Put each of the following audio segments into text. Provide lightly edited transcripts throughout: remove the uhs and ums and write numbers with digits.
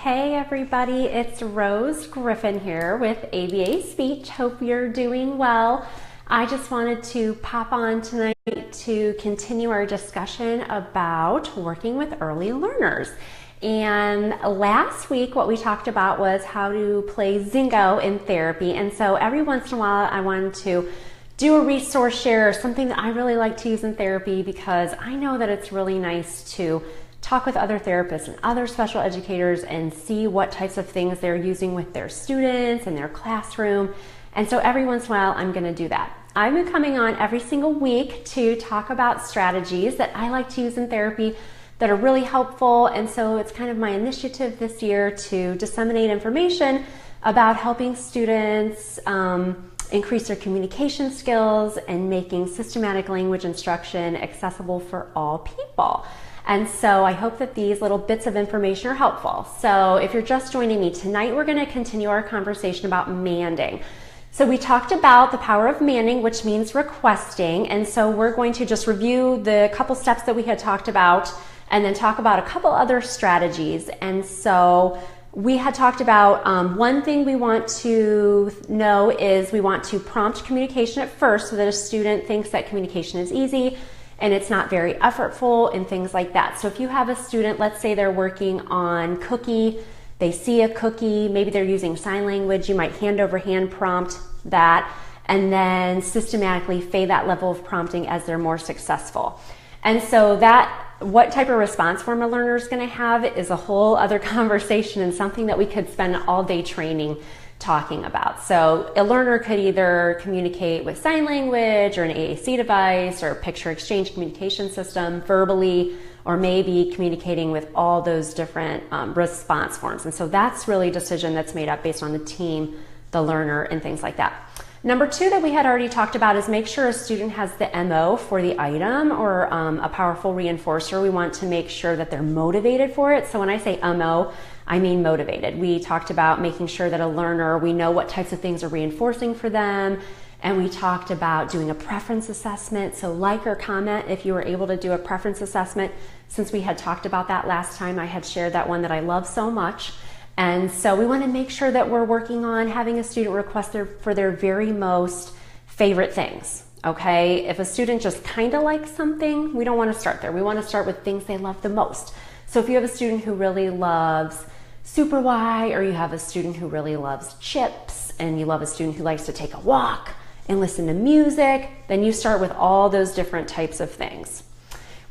Hey everybody, it's Rose Griffin here with ABA Speech. Hope you're doing well. I just wanted to pop on tonight to continue our discussion about working with early learners. And last week what we talked about was how to play Zingo in therapy. And so every once in a while I wanted to do a resource share, something that I really like to use in therapy because I know that it's really nice to talk with other therapists and other special educators and see what types of things they're using with their students in their classroom. And so every once in a while I'm going to do that. I've been coming on every single week to talk about strategies that I like to use in therapy that are really helpful. And so it's kind of my initiative this year to disseminate information about helping students increase their communication skills and making systematic language instruction accessible for all people. And so I hope that these little bits of information are helpful. So if you're just joining me tonight, we're going to continue our conversation about manding. So we talked about the power of manding, which means requesting. And so we're going to just review the couple steps that we had talked about and then talk about a couple other strategies. And so we had talked about one thing we want to know is we want to prompt communication at first so that a student thinks that communication is easy and it's not very effortful and things like that. So if you have a student, let's say they're working on cookie, they see a cookie, maybe they're using sign language, you might hand over hand prompt that and then systematically fade that level of prompting as they're more successful. And so that what type of response form a learner is going to have is a whole other conversation and something that we could spend all day training talking about. So a learner could either communicate with sign language or an AAC device or a picture exchange communication system verbally, or maybe communicating with all those different response forms. And so that's really a decision that's made up based on the team, the learner, and things like that. Number two that we had already talked about is make sure a student has the MO for the item or a powerful reinforcer. We want to make sure that they're motivated for it. So when I say MO, I mean motivated. We talked about making sure that a learner, we know what types of things are reinforcing for them. And we talked about doing a preference assessment. So like or comment if you were able to do a preference assessment. Since we had talked about that last time, I had shared that one that I love so much. And so we want to make sure that we're working on having a student request for their very most favorite things. Okay, if a student just kind of likes something, we don't want to start there. We want to start with things they love the most. So if you have a student who really loves Super Y, or you have a student who really loves chips, and you love a student who likes to take a walk and listen to music, then you start with all those different types of things.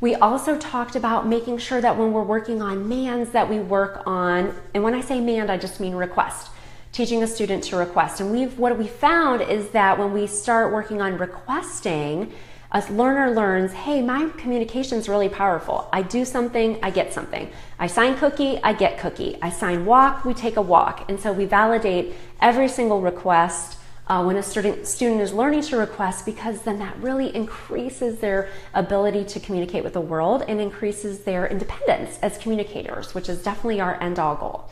We also talked about making sure that when we're working on mands that we work on, and when I say mand, I just mean request, teaching a student to request. And what we found is that when we start working on requesting, a learner learns, hey, my communication is really powerful. I do something, I get something. I sign cookie, I get cookie. I sign walk, we take a walk. And so we validate every single request when a student is learning to request, because then that really increases their ability to communicate with the world and increases their independence as communicators, which is definitely our end-all goal.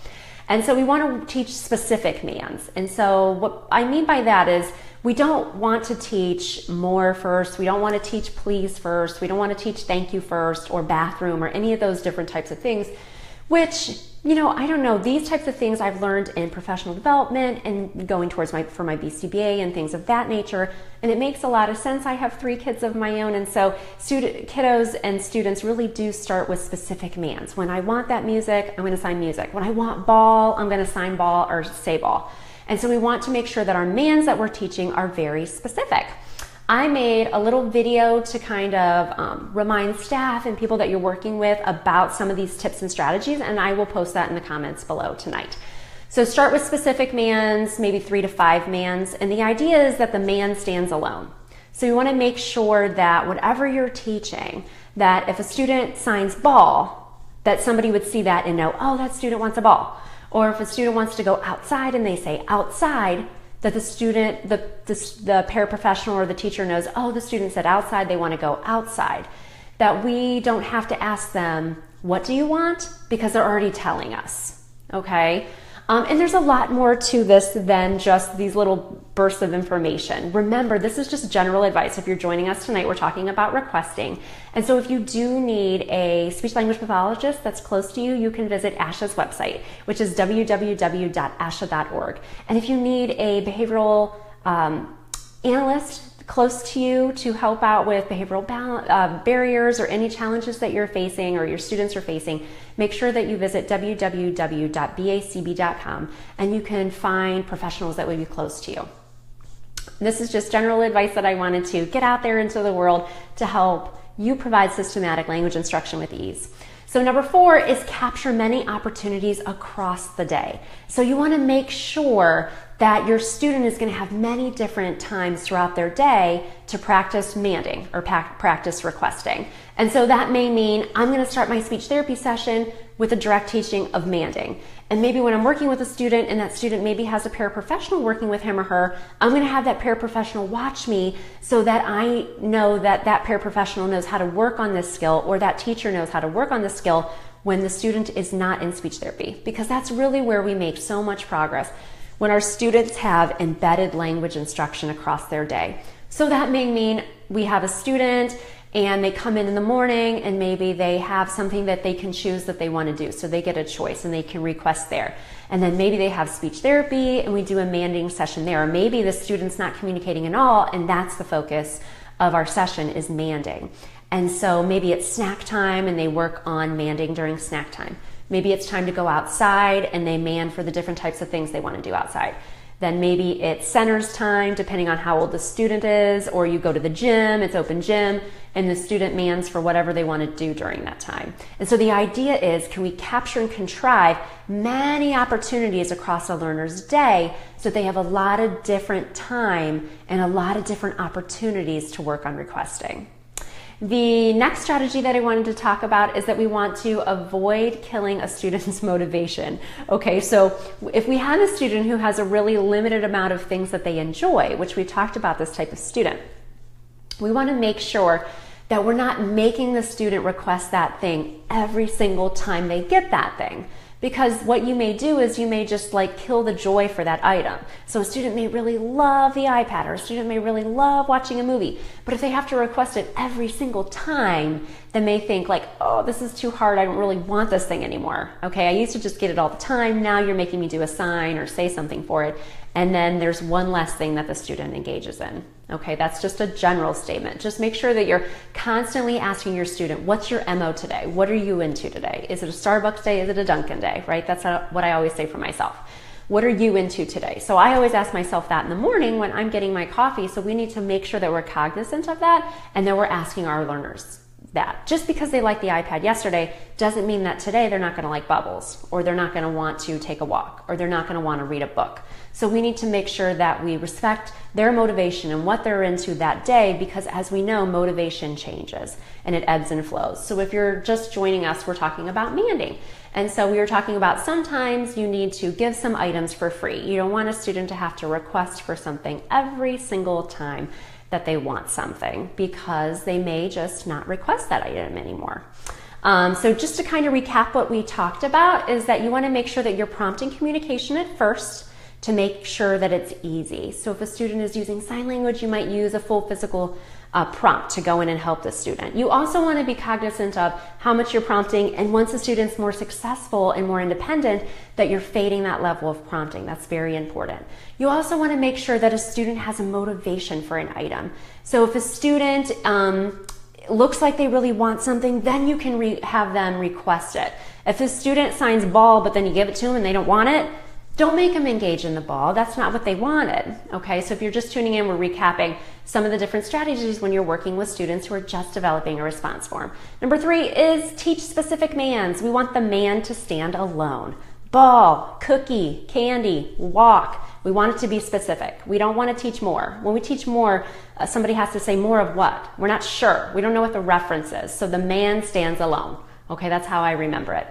And so we want to teach specific mands. And so what I mean by that is we don't want to teach more first. We don't want to teach please first. We don't want to teach thank you first or bathroom or any of those different types of things, which, you know, I don't know, these types of things I've learned in professional development and going towards for my BCBA and things of that nature. And it makes a lot of sense. I have 3 kids of my own. And so kiddos and students really do start with specific mands. When I want that music, I'm going to sign music. When I want ball, I'm going to sign ball or say ball. And so we want to make sure that our mands that we're teaching are very specific. I made a little video to kind of remind staff and people that you're working with about some of these tips and strategies, and I will post that in the comments below tonight. So start with specific mands, maybe 3 to 5 mands, and the idea is that the mand stands alone. So you want to make sure that whatever you're teaching, that if a student signs ball, that somebody would see that and know, oh, that student wants a ball. Or if a student wants to go outside and they say outside, that the student, the paraprofessional or the teacher knows, oh, the student said outside, they want to go outside. That we don't have to ask them, what do you want? Because they're already telling us, okay? And there's a lot more to this than just these little bursts of information. Remember, this is just general advice. If you're joining us tonight, we're talking about requesting. And so if you do need a speech language pathologist that's close to you, you can visit ASHA's website, which is www.asha.org. And if you need a behavioral analyst close to you to help out with behavioral barriers or any challenges that you're facing or your students are facing, make sure that you visit www.bacb.com and you can find professionals that would be close to you. This is just general advice that I wanted to get out there into the world to help you provide systematic language instruction with ease. So number 4 is capture many opportunities across the day. So you want to make sure that your student is going to have many different times throughout their day to practice manding or practice requesting. And so that may mean I'm going to start my speech therapy session with a direct teaching of manding. And maybe when I'm working with a student and that student maybe has a paraprofessional working with him or her, I'm going to have that paraprofessional watch me so that I know that that paraprofessional knows how to work on this skill, or that teacher knows how to work on this skill when the student is not in speech therapy, because that's really where we make so much progress, when our students have embedded language instruction across their day. So that may mean we have a student and they come in the morning and maybe they have something that they can choose that they want to do. So they get a choice and they can request there. And then maybe they have speech therapy and we do a manding session there. Or maybe the student's not communicating at all and that's the focus of our session is manding. And so maybe it's snack time and they work on manding during snack time. Maybe it's time to go outside and they mand for the different types of things they want to do outside. Then maybe it's centers time, depending on how old the student is, or you go to the gym, it's open gym, and the student mans for whatever they want to do during that time. And so the idea is, can we capture and contrive many opportunities across a learner's day so they have a lot of different time and a lot of different opportunities to work on requesting? The next strategy that I wanted to talk about is that we want to avoid killing a student's motivation. Okay, so if we have a student who has a really limited amount of things that they enjoy, which we talked about this type of student, we want to make sure that we're not making the student request that thing every single time they get that thing. Because what you may do is you may just like kill the joy for that item. So a student may really love the iPad, or a student may really love watching a movie, but if they have to request it every single time, they may think like, oh, this is too hard, I don't really want this thing anymore. Okay, I used to just get it all the time, now you're making me do a sign or say something for it, and then there's one less thing that the student engages in. Okay, that's just a general statement. Just make sure that you're constantly asking your student, what's your MO today? What are you into today? Is it a Starbucks day? Is it a Dunkin' day? Right? That's what I always say for myself. What are you into today? So I always ask myself that in the morning when I'm getting my coffee. So we need to make sure that we're cognizant of that and that we're asking our learners that. Just because they liked the iPad yesterday doesn't mean that today they're not going to like bubbles, or they're not going to want to take a walk, or they're not going to want to read a book. So we need to make sure that we respect their motivation and what they're into that day, because as we know, motivation changes and it ebbs and flows. So if you're just joining us, we're talking about manding. And so we were talking about sometimes you need to give some items for free. You don't want a student to have to request for something every single time that they want something, because they may just not request that item anymore. So just to kind of recap what we talked about is that you want to make sure that you're prompting communication at first to make sure that it's easy. So if a student is using sign language, you might use a full physical prompt to go in and help the student. You also want to be cognizant of how much you're prompting, and once the student's more successful and more independent, that you're fading that level of prompting. That's very important. You also want to make sure that a student has a motivation for an item. So if a student looks like they really want something, then you can have them request it. If a student signs ball, but then you give it to them and they don't want it, don't make them engage in the ball. That's not what they wanted. Okay, so if you're just tuning in, we're recapping some of the different strategies when you're working with students who are just developing a response form. Number 3 is teach specific mands. We want the man to stand alone. Ball, cookie, candy, walk. We want it to be specific. We don't want to teach more. When we teach more, somebody has to say more of what? We're not sure. We don't know what the reference is. So the man stands alone. Okay, that's how I remember it.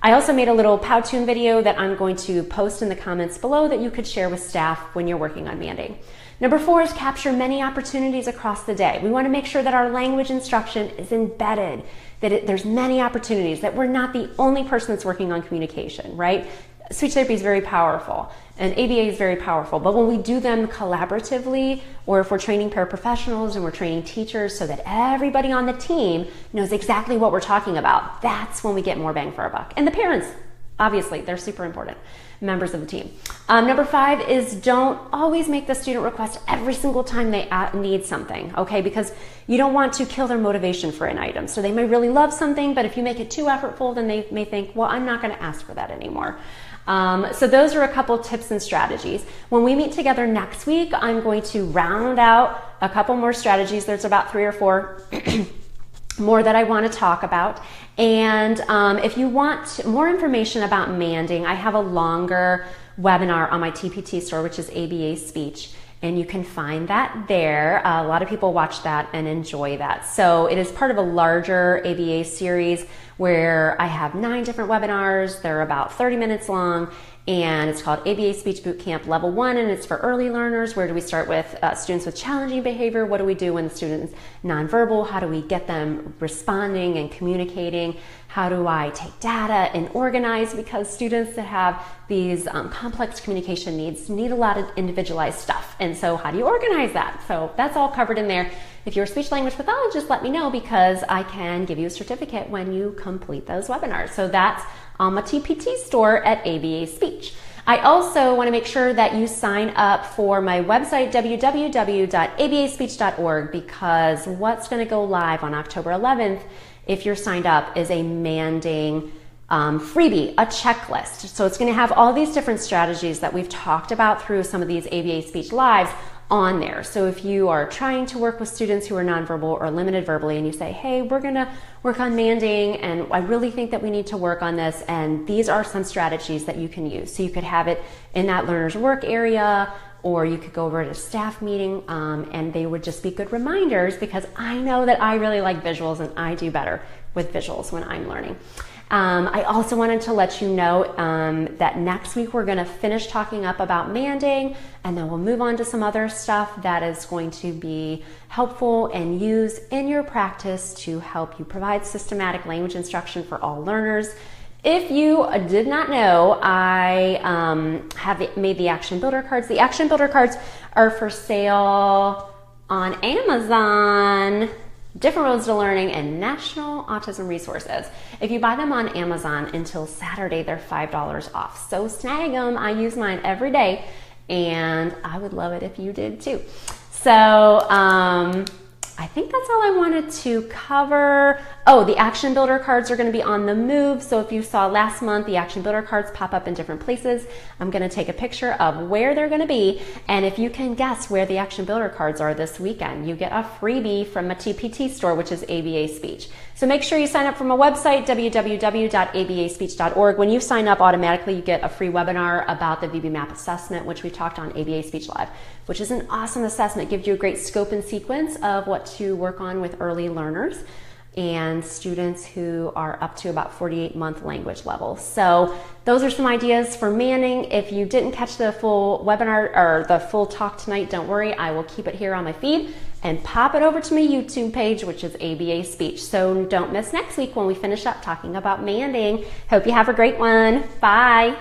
I also made a little Powtoon video that I'm going to post in the comments below that you could share with staff when you're working on manding. Number 4 is capture many opportunities across the day. We want to make sure that our language instruction is embedded, that there's many opportunities, that we're not the only person that's working on communication, right? speech therapy is very powerful and ABA is very powerful, but when we do them collaboratively, or if we're training paraprofessionals and we're training teachers so that everybody on the team knows exactly what we're talking about, that's when we get more bang for our buck. And the parents, obviously, they're super important members of the team. Number 5 is don't always make the student request every single time they need something, okay? Because you don't want to kill their motivation for an item. So they may really love something, but if you make it too effortful, then they may think, well, I'm not gonna ask for that anymore. So those are a couple tips and strategies. When we meet together next week, I'm going to round out a couple more strategies. There's about 3 or 4 more that I want to talk about. And if you want more information about Manding, I have a longer webinar on my TPT store, which is ABA Speech, and you can find that there. A lot of people watch that and enjoy that. So it is part of a larger ABA series where I have 9 different webinars. They're about 30 minutes long, and it's called ABA Speech Bootcamp Level 1, and it's for early learners. Where do we start with students with challenging behavior? What do we do when the student's nonverbal? How do we get them responding and communicating? How do I take data and organize? Because students that have these complex communication needs need a lot of individualized stuff. And so how do you organize that? So that's all covered in there. If you're a speech language pathologist, let me know, because I can give you a certificate when you complete those webinars. So that's on my TPT store at ABA Speech. I also want to make sure that you sign up for my website, www.abaspeech.org, because what's going to go live on October 11th, if you're signed up, is a Manding freebie, a checklist. So it's going to have all these different strategies that we've talked about through some of these ABA Speech Lives on there. So if you are trying to work with students who are nonverbal or limited verbally, and you say, hey, we're gonna work on Manding, and I really think that we need to work on this, and these are some strategies that you can use. So you could have it in that learner's work area, or you could go over to a staff meeting, and they would just be good reminders, because I know that I really like visuals, and I do better with visuals when I'm learning. I also wanted to let you know that next week we're going to finish talking up about Manding, and then we'll move on to some other stuff that is going to be helpful and use in your practice to help you provide systematic language instruction for all learners. If you did not know, I have made the Action Builder cards. The Action Builder cards are for sale on Amazon, Different Roads to Learning, and National Autism Resources. If you buy them on Amazon until Saturday, they're $5 off. So snag them. I use mine every day, and I would love it if you did too. So I think that's all I wanted to cover. Oh, the Action Builder cards are going to be on the move. So if you saw last month, the Action Builder cards pop up in different places. I'm going to take a picture of where they're going to be. And if you can guess where the Action Builder cards are this weekend, you get a freebie from my TPT store, which is ABA Speech. So make sure you sign up from my website, www.abaspeech.org. When you sign up, automatically you get a free webinar about the VB-MAP assessment, which we talked on ABA Speech Live, which is an awesome assessment. It gives you a great scope and sequence of what to work on with early learners and students who are up to about 48-month language level. So those are some ideas for Manding. If you didn't catch the full webinar or the full talk tonight, don't worry, I will keep it here on my feed and pop it over to my YouTube page, which is ABA Speech. So don't miss next week when we finish up talking about Manding. Hope you have a great one. Bye.